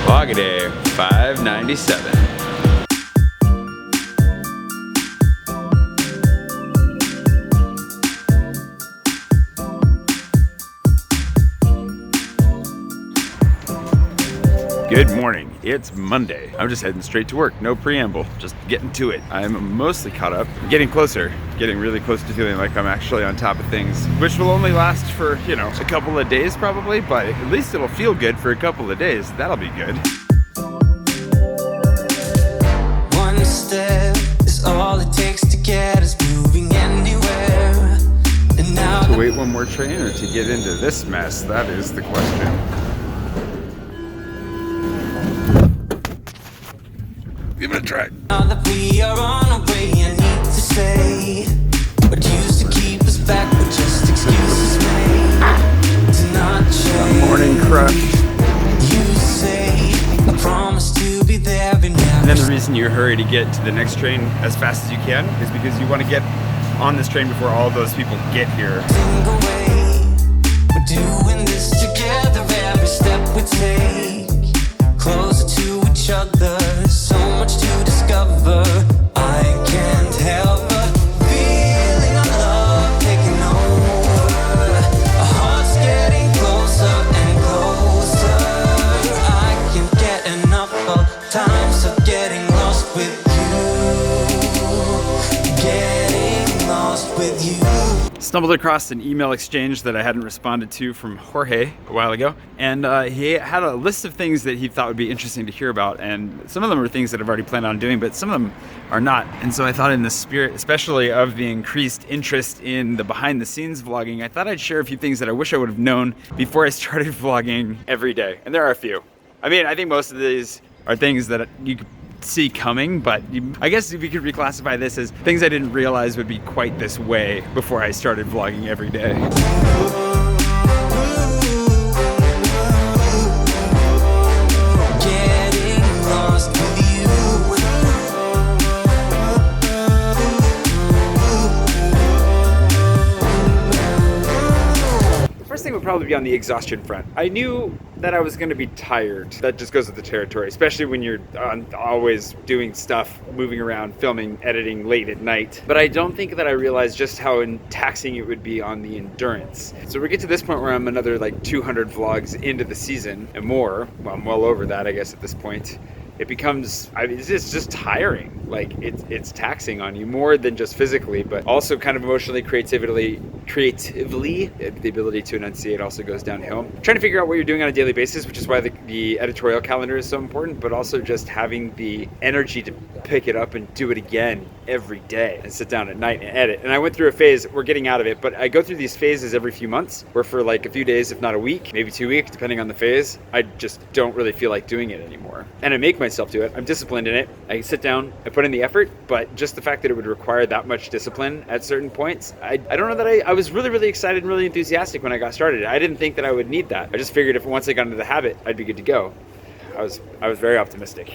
Vlog-a-day 597. Good morning, it's Monday. I'm just heading straight to work, no preamble, just getting to it. I'm mostly caught up, getting closer, getting really close to feeling like I'm actually on top of things, which will only last for, you know, a couple of days probably, but at least it'll feel good for a couple of days. That'll be good. One step is all it takes to get us moving anywhere. And now to wait one more train or to get into this mess, that is the question. Give it a try. Now that we are on our way, I need to say what used to keep us back were just excuses made to not change. Morning crush. You say I promise to be there, but now. And then the reason you hurry to get to the next train as fast as you can is because you want to get on this train before all those people get here. Single way, we're doing this together. Every step we take closer to each other. So much to discover. I can't help but feeling our love taking over. Our hearts getting closer and closer. I can't get enough of times of getting lost with you. Getting lost with you. Stumbled across an email exchange that I hadn't responded to from Jorge a while ago, and he had a list of things that he thought would be interesting to hear about, and some of them are things that I've already planned on doing, but some of them are not. And so I thought, in the spirit especially of the increased interest in the behind the scenes vlogging, I thought I'd share a few things that I wish I would have known before I started vlogging every day. And there are a few. I mean, I think most of these are things that you could see coming, but I guess if you could reclassify this as things I didn't realize would be quite this way before I started vlogging every day. Getting lost with you. The first thing would probably be on the exhaustion front. I knew that I was going to be tired. That just goes with the territory, especially when you're always doing stuff, moving around, filming, editing late at night. But I don't think that I realized just how taxing it would be on the endurance. So we get to this point where I'm another like 200 vlogs into the season and more. Well, I'm well over that, I guess, at this point. It becomes, it's just tiring. Like it's taxing on you more than just physically, but also kind of emotionally, creatively, the ability to enunciate also goes downhill. I'm trying to figure out what you're doing on a daily basis, which is why the editorial calendar is so important, but also just having the energy to pick it up and do it again every day and sit down at night and edit. And I went through a phase, we're getting out of it, but I go through these phases every few months where for like a few days, if not a week, maybe 2 weeks, depending on the phase, I just don't really feel like doing it anymore. And I make myself do it. I'm disciplined in it. I sit down, I put in the effort, but just the fact that it would require that much discipline at certain points, I don't know that I was really, really excited and really enthusiastic when I got started. I didn't think that I would need that. I just figured if once I got into the habit, I'd be good to go. I was very optimistic.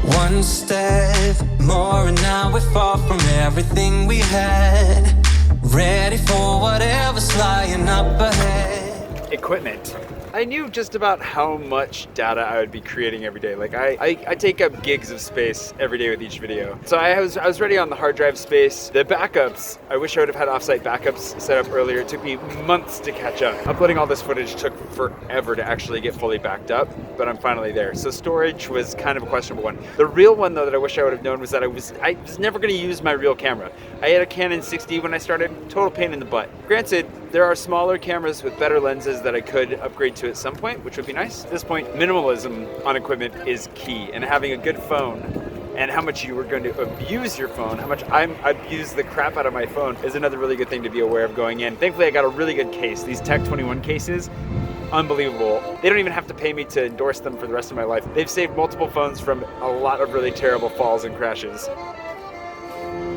One step more and now we're far from everything we had. Ready for whatever's lying up ahead. Equipment. I knew just about how much data I would be creating every day. Like I take up gigs of space every day with each video. So I was ready on the hard drive space. The backups, I wish I would have had offsite backups set up earlier. It took me months to catch up. Uploading all this footage took forever to actually get fully backed up, but I'm finally there. So storage was kind of a questionable one. The real one though that I wish I would have known was that I was never gonna use my real camera. I had a Canon 6D when I started, total pain in the butt. Granted, there are smaller cameras with better lenses that I could upgrade to at some point, which would be nice. At this point, minimalism on equipment is key, and having a good phone and how much you are going to abuse your phone, how much I abuse the crap out of my phone is another really good thing to be aware of going in. Thankfully, I got a really good case. These Tech 21 cases, unbelievable. They don't even have to pay me to endorse them for the rest of my life. They've saved multiple phones from a lot of really terrible falls and crashes.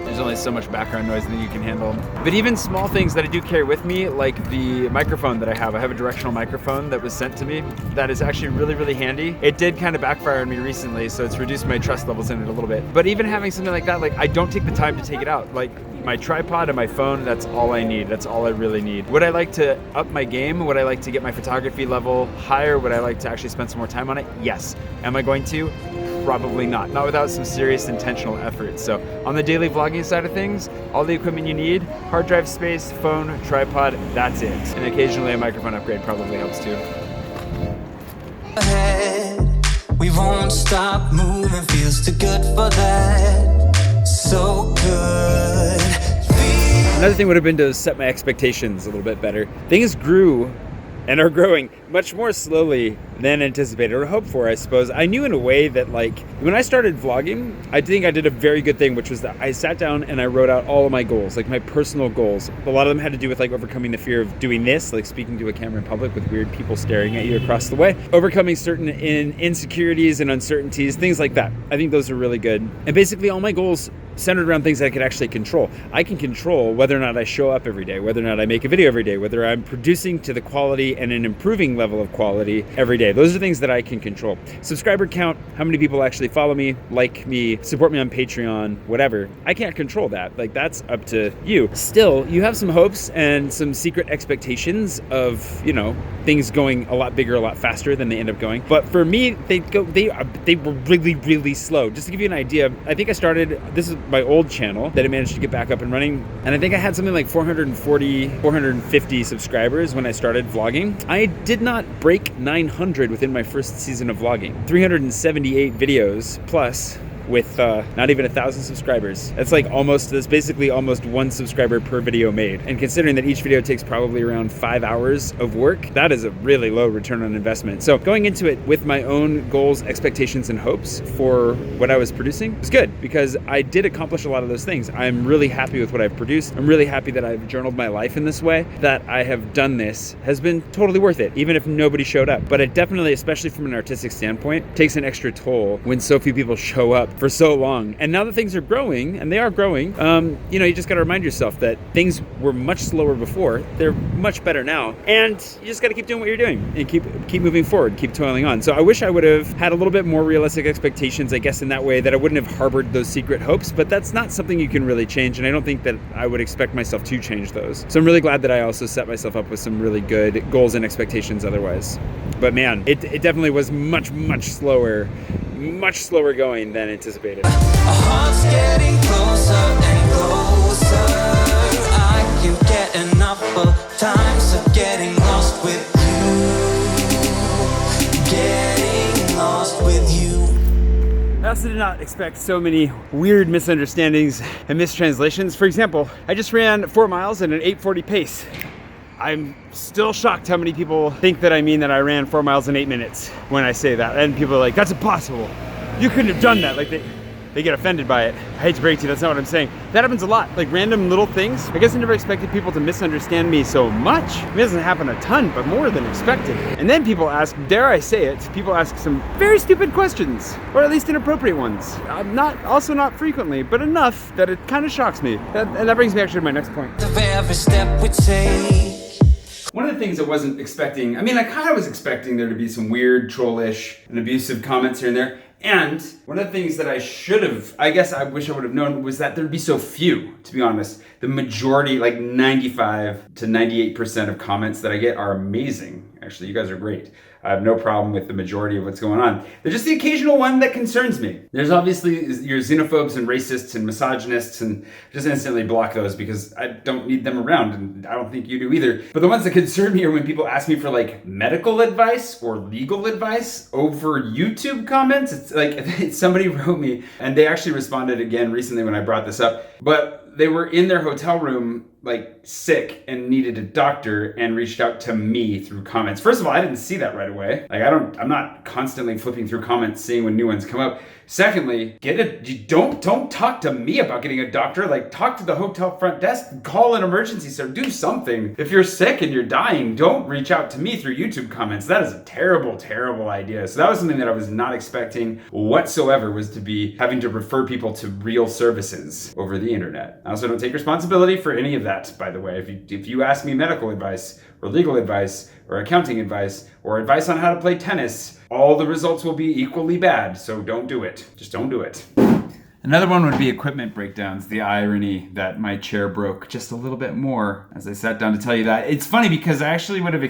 There's only so much background noise that you can handle. But even small things that I do carry with me, like the microphone that I have a directional microphone that was sent to me that is actually really, really handy. It did kind of backfire on me recently, so it's reduced my trust levels in it a little bit. But even having something like that, like I don't take the time to take it out. Like my tripod and my phone, that's all I need. That's all I really need. Would I like to up my game? Would I like to get my photography level higher? Would I like to actually spend some more time on it? Yes. Am I going to? Probably not. Not without some serious intentional effort. So on the daily vlogging side of things, all the equipment you need, hard drive space, phone, tripod, that's it. And occasionally a microphone upgrade probably helps too. We won't stop moving, feels too good for that. So good. Another thing would have been to set my expectations a little bit better. Things grew and are growing much more slowly than anticipated or hoped for, I suppose. I knew in a way that, like, when I started vlogging, I think I did a very good thing, which was that I sat down and I wrote out all of my goals, like my personal goals. A lot of them had to do with like overcoming the fear of doing this, like speaking to a camera in public with weird people staring at you across the way, overcoming certain insecurities and uncertainties, things like that. I think those are really good. And basically all my goals centered around things that I could actually control. I can control whether or not I show up every day, whether or not I make a video every day, whether I'm producing to the quality and an improving level of quality every day. Those are things that I can control. Subscriber count, how many people actually follow me, like me, support me on Patreon, whatever. I can't control that. Like, that's up to you. Still, you have some hopes and some secret expectations of, you know, things going a lot bigger, a lot faster than they end up going. But for me, they were really, really slow. Just to give you an idea, I think I started, this is my old channel that I managed to get back up and running. And I think I had something like 450 subscribers when I started vlogging. I did not break 900 within my first season of vlogging. 378 videos plus with not even 1,000 subscribers. That's basically almost one subscriber per video made. And considering that each video takes probably around 5 hours of work, that is a really low return on investment. So going into it with my own goals, expectations, and hopes for what I was producing was good because I did accomplish a lot of those things. I'm really happy with what I've produced. I'm really happy that I've journaled my life in this way. That I have done this has been totally worth it, even if nobody showed up. But it definitely, especially from an artistic standpoint, takes an extra toll when so few people show up for so long. And now that things are growing, and they are growing, you know, you just got to remind yourself that things were much slower before. They're much better now. And you just got to keep doing what you're doing and keep moving forward, keep toiling on. So I wish I would have had a little bit more realistic expectations, I guess, in that way, that I wouldn't have harbored those secret hopes, but that's not something you can really change. And I don't think that I would expect myself to change those. So I'm really glad that I also set myself up with some really good goals and expectations otherwise. But man, it definitely was much slower going than anticipated. Our hearts getting closer and closer. I can't get enough of times of getting lost with you. Getting lost with you. I also did not expect so many weird misunderstandings and mistranslations. For example, I just ran 4 miles at an 8:40 pace. I'm still shocked how many people think that I mean that I ran 4 miles in 8 minutes when I say that. And people are like, that's impossible. You couldn't have done that. Like they get offended by it. I hate to break to you, that's not what I'm saying. That happens a lot, like random little things. I guess I never expected people to misunderstand me so much. It doesn't happen a ton, but more than expected. And then people ask, dare I say it, people ask some very stupid questions, or at least inappropriate ones. Also not frequently, but enough that it kind of shocks me. And that brings me actually to my next point. Every step we take. One of the things I wasn't expecting, I kind of was expecting there to be some weird, trollish, and abusive comments here and there. And one of the things that I wish I would have known, was that there'd be so few, to be honest. The majority, like 95 to 98% of comments that I get are amazing. Actually, you guys are great. I have no problem with the majority of what's going on. There's just the occasional one that concerns me. There's obviously your xenophobes and racists and misogynists, and just instantly block those because I don't need them around, and I don't think you do either. But the ones that concern me are when people ask me for like medical advice or legal advice over YouTube comments. It's like somebody wrote me, and they actually responded again recently when I brought this up, but they were in their hotel room like sick and needed a doctor and reached out to me through comments. First of all, I didn't see that right away. Like I'm not constantly flipping through comments seeing when new ones come up. Secondly, don't talk to me about getting a doctor. Like, talk to the hotel front desk, call an emergency service, do something. If you're sick and you're dying, don't reach out to me through YouTube comments. That is a terrible, terrible idea. So that was something that I was not expecting whatsoever, was to be having to refer people to real services over the internet. I also don't take responsibility for any of that, by the way. If you ask me medical advice or legal advice or accounting advice or advice on how to play tennis, all the results will be equally bad. So don't do it. Just don't do it. Another one would be equipment breakdowns. The irony that my chair broke just a little bit more as I sat down to tell you that. It's funny because I actually would have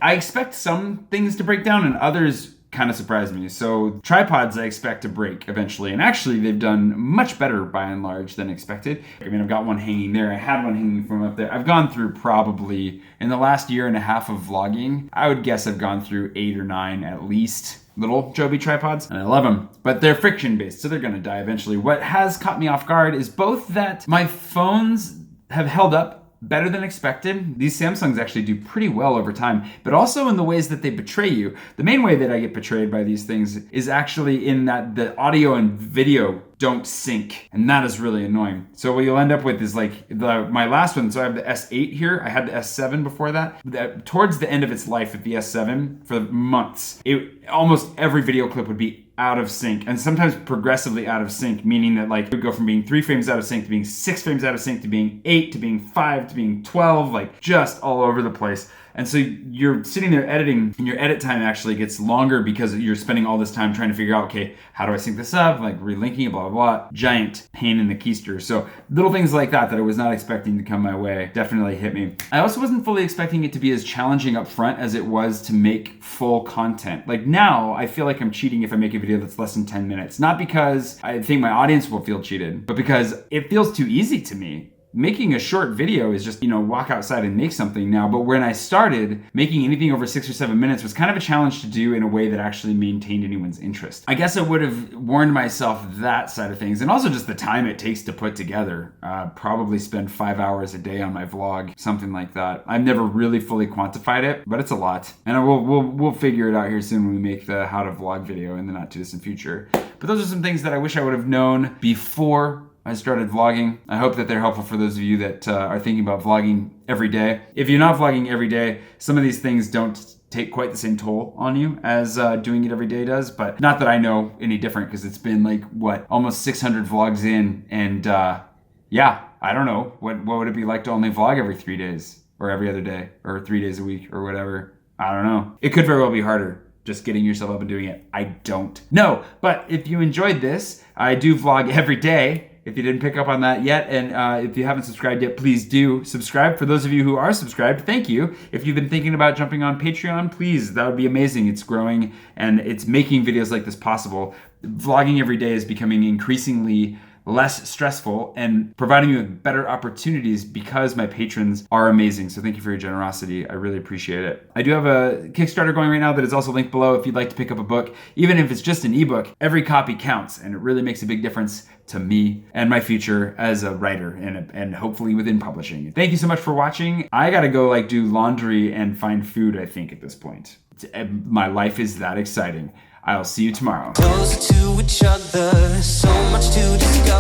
I expect some things to break down and others kind of surprised me. So tripods I expect to break eventually, and actually they've done much better by and large than expected. I mean, I've got one hanging there. I had one hanging from up there. I've gone through probably, in the last year and a half of vlogging, I would guess I've gone through 8 or 9 at least little Joby tripods, and I love them, but they're friction based, so they're gonna die eventually. What has caught me off guard is both that my phones have held up better than expected. These Samsungs actually do pretty well over time, but also in the ways that they betray you. The main way that I get betrayed by these things is actually in that the audio and video don't sync, and that is really annoying. So what you'll end up with is like my last one. So I have the S8 here. I had the S7 before that. Towards the end of its life with the S7, for months, almost every video clip would be out of sync, and sometimes progressively out of sync, meaning that like it would go from being 3 frames out of sync to being 6 frames out of sync to being 8 to being 5 to being 12, like just all over the place. And so you're sitting there editing, and your edit time actually gets longer because you're spending all this time trying to figure out, okay, how do I sync this up? Like relinking it, blah, blah, blah. Giant pain in the keister. So little things like that I was not expecting to come my way definitely hit me. I also wasn't fully expecting it to be as challenging up front as it was to make full content. Like now, I feel like I'm cheating if I make a video that's less than 10 minutes. Not because I think my audience will feel cheated, but because it feels too easy to me. Making a short video is just, walk outside and make something now. But when I started, making anything over 6 or 7 minutes was kind of a challenge to do in a way that actually maintained anyone's interest. I guess I would have warned myself that side of things, and also just the time it takes to put together. Probably spend 5 hours a day on my vlog, something like that. I've never really fully quantified it, but it's a lot. And we'll figure it out here soon when we make the how to vlog video in the not too distant future. But those are some things that I wish I would have known before I started vlogging. I hope that they're helpful for those of you that are thinking about vlogging every day. If you're not vlogging every day, some of these things don't take quite the same toll on you as doing it every day does, but not that I know any different, because it's been like, almost 600 vlogs in, and yeah, I don't know. What would it be like to only vlog every 3 days, or every other day, or 3 days a week, or whatever? I don't know. It could very well be harder just getting yourself up and doing it. I don't know. But if you enjoyed this, I do vlog every day. If you didn't pick up on that yet, and if you haven't subscribed yet, please do subscribe. For those of you who are subscribed, thank you. If you've been thinking about jumping on Patreon, please, that would be amazing. It's growing, and it's making videos like this possible. Vlogging every day is becoming increasingly less stressful and providing you with better opportunities because my patrons are amazing. So thank you for your generosity. I really appreciate it. I do have a Kickstarter going right now that is also linked below if you'd like to pick up a book. Even if it's just an ebook, every copy counts, and it really makes a big difference to me and my future as a writer and hopefully within publishing. Thank you so much for watching. I gotta go do laundry and find food, I think, at this point. My life is that exciting. I'll see you tomorrow. Closer to each other, so much to discuss.